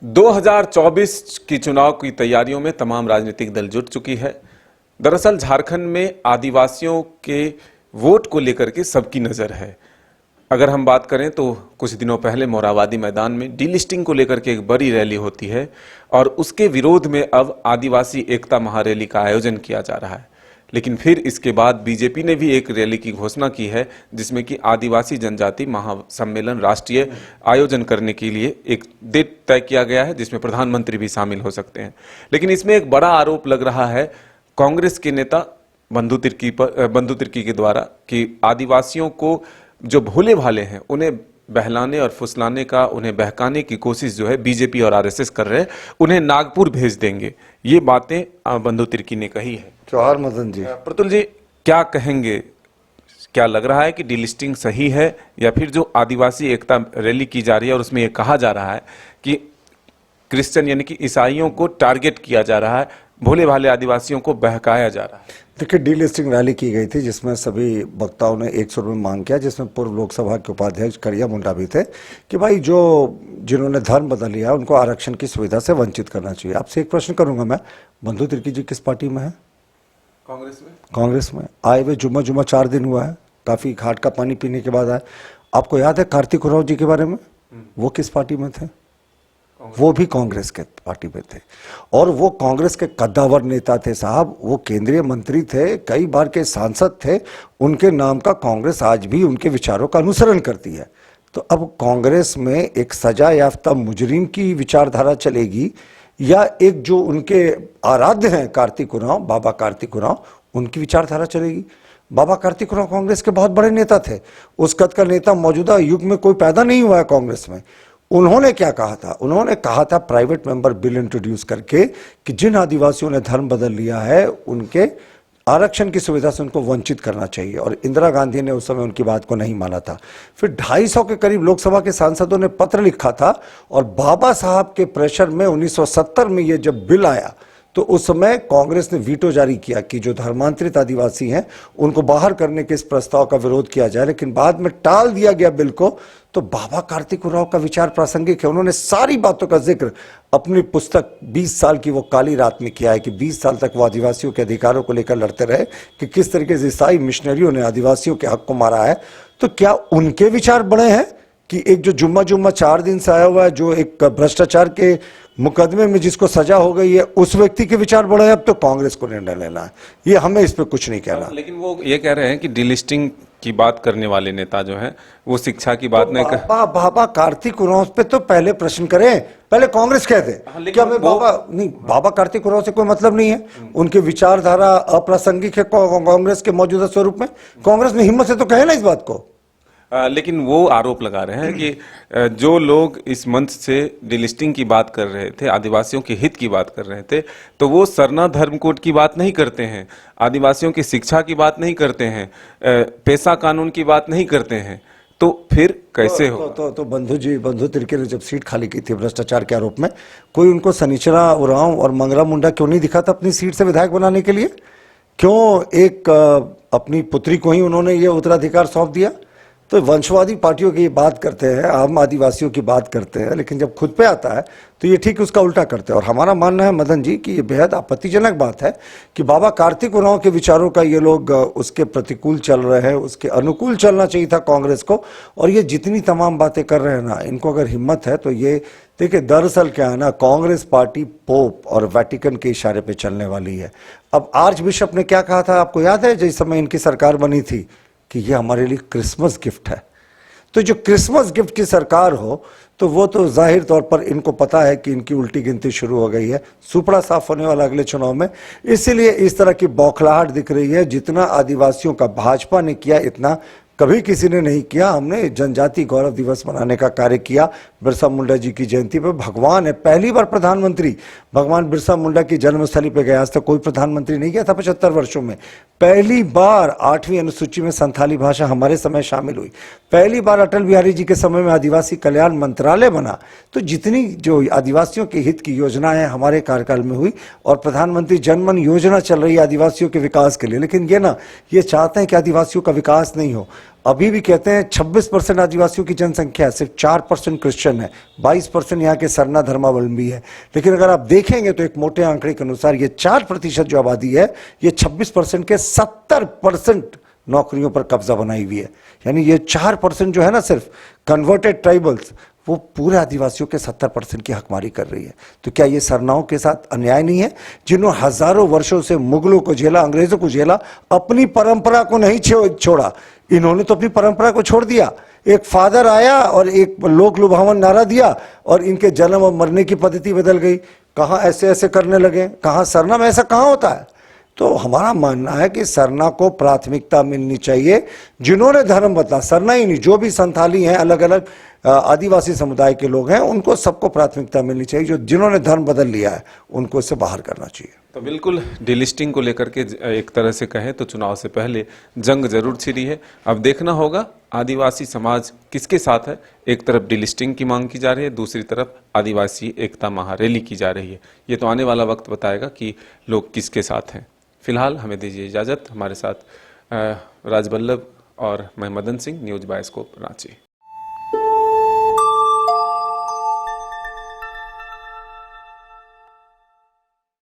2024 की चुनाव की तैयारियों में तमाम राजनीतिक दल जुट चुकी है। दरअसल झारखंड में आदिवासियों के वोट को लेकर के सबकी नजर है। अगर हम बात करें तो कुछ दिनों पहले मोरहाबादी मैदान में डीलिस्टिंग को लेकर के एक बड़ी रैली होती है और उसके विरोध में अब आदिवासी एकता महारैली का आयोजन किया जा रहा है। लेकिन फिर इसके बाद बीजेपी ने भी एक रैली की घोषणा की है जिसमें कि आदिवासी जनजाति महासम्मेलन राष्ट्रीय आयोजन करने के लिए एक डेट तय किया गया है जिसमें प्रधानमंत्री भी शामिल हो सकते हैं। लेकिन इसमें एक बड़ा आरोप लग रहा है कांग्रेस के नेता बंधु तिर्की के द्वारा कि आदिवासियों को जो भोले भाले हैं उन्हें बहलाने और फुसलाने का, उन्हें बहकाने की कोशिश जो है बीजेपी और आरएसएस कर रहे हैं, उन्हें नागपुर भेज देंगे। ये बातें बंधु तिर्की ने कही है। जवाहर मदन जी, प्रतुल जी क्या कहेंगे? क्या लग रहा है कि डीलिस्टिंग सही है या फिर जो आदिवासी एकता रैली की जा रही है और उसमें ये कहा जा रहा है कि क्रिश्चियन यानी कि ईसाइयों को टारगेट किया जा रहा है, भोले भाले आदिवासियों को बहकाया जा रहा है? देखिए, डीलिस्टिंग रैली की गई थी जिसमें सभी वक्ताओं ने 100 रुपये मांग किया, जिसमें पूर्व लोकसभा के उपाध्यक्ष करिया मुंडा भी थे कि भाई जिन्होंने धर्म बदल लिया उनको आरक्षण की सुविधा से वंचित करना चाहिए। आपसे एक प्रश्न करूंगा मैं, बंधु तिर्की जी किस पार्टी में है? कांग्रेस में। कांग्रेस में आए हुए जुम्मा 4 दिन हुआ है, काफी घाट का पानी पीने के बाद आए। आपको याद है कार्तिक उरांव जी के बारे में? वो किस पार्टी में थे? वो भी कांग्रेस के पार्टी में थे और वो कांग्रेस के कद्दावर नेता थे साहब। वो केंद्रीय मंत्री थे, कई बार के सांसद थे। उनके नाम का कांग्रेस आज भी उनके विचारों का अनुसरण करती है। तो अब कांग्रेस में एक सजा याफ्ता मुजरिम की विचारधारा चलेगी या एक जो उनके आराध्य हैं कार्तिक उरांव, बाबा कार्तिक उरांव, उनकी विचारधारा चलेगी? बाबा कार्तिक उरांव कांग्रेस के बहुत बड़े नेता थे। उस कद का नेता मौजूदा युग में कोई पैदा नहीं हुआ है कांग्रेस में। उन्होंने क्या कहा था? उन्होंने कहा था प्राइवेट मेंबर बिल इंट्रोड्यूस करके कि जिन आदिवासियों ने धर्म बदल लिया है उनके आरक्षण की सुविधा से उनको वंचित करना चाहिए। और इंदिरा गांधी ने उस समय उनकी बात को नहीं माना था। फिर 250 के करीब लोकसभा के सांसदों ने पत्र लिखा था और बाबा साहब के प्रेशर में 1970 में ये जब बिल आया तो उस समय कांग्रेस ने वीटो जारी किया कि जो धर्मांतरित आदिवासी हैं उनको बाहर करने के इस प्रस्ताव का विरोध किया जाए। लेकिन बाद में टाल दिया गया बिल को। तो बाबा कार्तिक उरांव का विचार प्रासंगिक है। उन्होंने सारी बातों का जिक्र अपनी पुस्तक 20 साल की वो काली रात में किया है कि 20 साल तक वो आदिवासियों के अधिकारों को लेकर लड़ते रहे कि किस तरीके से ईसाई मिशनरियों ने आदिवासियों के हक को मारा है। तो क्या उनके विचार बड़े हैं कि एक जो जुम्मा 4 दिन से आया हुआ है, जो एक भ्रष्टाचार के मुकदमे में जिसको सजा हो गई है, उस व्यक्ति के विचार बड़े हैं? अब तो कांग्रेस को निर्णय लेना है, ये हमें इस पे कुछ नहीं कहना। लेकिन वो ये कह रहे हैं कि डीलिस्टिंग की बात करने वाले नेता जो हैं वो शिक्षा की बात नहीं कर। बाबा कार्तिक उरांव पे तो पहले प्रश्न करें, पहले कांग्रेस कहते क्या मैं बाबा कार्तिक उरांव से कोई मतलब नहीं है? उनके विचारधारा अप्रासंगिक है कांग्रेस के मौजूदा स्वरूप में? कांग्रेस ने हिम्मत से तो कहे ना इस बात को। लेकिन वो आरोप लगा रहे हैं कि जो लोग इस मंच से डीलिस्टिंग की बात कर रहे थे, आदिवासियों के हित की बात कर रहे थे, तो वो सरना धर्म कोड की बात नहीं करते हैं, आदिवासियों की शिक्षा की बात नहीं करते हैं, पेशा कानून की बात नहीं करते हैं। तो फिर कैसे हो? तो बंधु तिर्की ने जब सीट खाली की थी भ्रष्टाचार के आरोप में, कोई उनको शनिचरा उरांव और मंगला मुंडा क्यों नहीं दिखा था अपनी सीट से विधायक बनाने के लिए? क्यों एक अपनी पुत्री को ही उन्होंने ये उत्तराधिकार सौंप दिया? तो वंशवादी पार्टियों की बात करते हैं, आम आदिवासियों की बात करते हैं, लेकिन जब खुद पे आता है तो ये ठीक उसका उल्टा करते हैं। और हमारा मानना है मदन जी कि ये बेहद आपत्तिजनक बात है कि बाबा कार्तिक उरांव के विचारों का ये लोग उसके प्रतिकूल चल रहे हैं। उसके अनुकूल चलना चाहिए था कांग्रेस को। और ये जितनी तमाम बातें कर रहे हैं ना, इनको अगर हिम्मत है तो ये देखिए, दरअसल क्या है ना, कांग्रेस पार्टी पोप और वेटिकन के इशारे पे चलने वाली है। अब आर्च बिशप ने क्या कहा था आपको याद है जिस समय इनकी सरकार बनी थी कि ये हमारे लिए क्रिसमस गिफ्ट है? तो जो क्रिसमस गिफ्ट की सरकार हो तो वो तो जाहिर तौर पर इनको पता है कि इनकी उल्टी गिनती शुरू हो गई है, सुपड़ा साफ होने वाला अगले चुनाव में। इसीलिए इस तरह की बौखलाहट दिख रही है। जितना आदिवासियों का भाजपा ने किया इतना कभी किसी ने नहीं किया। हमने जनजाति गौरव दिवस मनाने का कार्य किया बिरसा मुंडा जी की जयंती पर। भगवान है, पहली बार प्रधानमंत्री भगवान बिरसा मुंडा की जन्मस्थली पे गया। आज तक कोई प्रधानमंत्री नहीं गया था 75 वर्षों में। पहली बार 8वीं अनुसूची में संथाली भाषा हमारे समय शामिल हुई। पहली बार अटल बिहारी जी के समय में आदिवासी कल्याण मंत्रालय बना। तो जितनी जो आदिवासियों के हित की योजनाएं हमारे कार्यकाल में हुई, और प्रधानमंत्री जनमन योजना चल रही है आदिवासियों के विकास के लिए। लेकिन ये चाहते हैं कि आदिवासियों का विकास नहीं हो। अभी भी कहते हैं 26% आदिवासियों की जनसंख्या है, सिर्फ 4% क्रिश्चियन है, 22% यहाँ के सरना धर्मावलंबी है। लेकिन अगर आप देखेंगे तो एक मोटे आंकड़े के अनुसार ये 4% जो आबादी है, ये 26% के 70% नौकरियों पर कब्जा बनाई हुई है। यानी ये 4% जो है ना, सिर्फ कन्वर्टेड ट्राइबल्स, वो पूरे आदिवासियों के 70% की हकमारी कर रही है। तो क्या ये सरनाओं के साथ अन्याय नहीं है, जिन्होंने हजारों वर्षों से मुगलों को झेला, अंग्रेजों को झेला, अपनी परंपरा को नहीं छोड़ा? इन्होंने तो अपनी परंपरा को छोड़ दिया। एक फादर आया और एक लोक लुभावन नारा दिया और इनके जन्म और मरने की पद्धति बदल गई। कहाँ ऐसे ऐसे करने लगे, कहाँ सरना में ऐसा कहाँ होता है? तो हमारा मानना है कि सरना को प्राथमिकता मिलनी चाहिए। जिन्होंने धर्म बदला, सरना ही नहीं, जो भी संथाली हैं, अलग अलग आदिवासी समुदाय के लोग हैं, उनको सबको प्राथमिकता मिलनी चाहिए। जो जिन्होंने धर्म बदल लिया है उनको इससे बाहर करना चाहिए। तो बिल्कुल डिलिस्टिंग को लेकर के एक तरह से कहें तो चुनाव से पहले जंग जरूर छिड़ी है। अब देखना होगा आदिवासी समाज किसके साथ है। एक तरफ डिलिस्टिंग की मांग की जा रही है, दूसरी तरफ आदिवासी एकता महारैली की जा रही है। ये तो आने वाला वक्त बताएगा कि लोग किसके साथ हैं। फिलहाल हमें दीजिए इजाजत। हमारे साथ राजबल्लभ और मैं मदन सिंह, न्यूज बायोस्कोप रांची।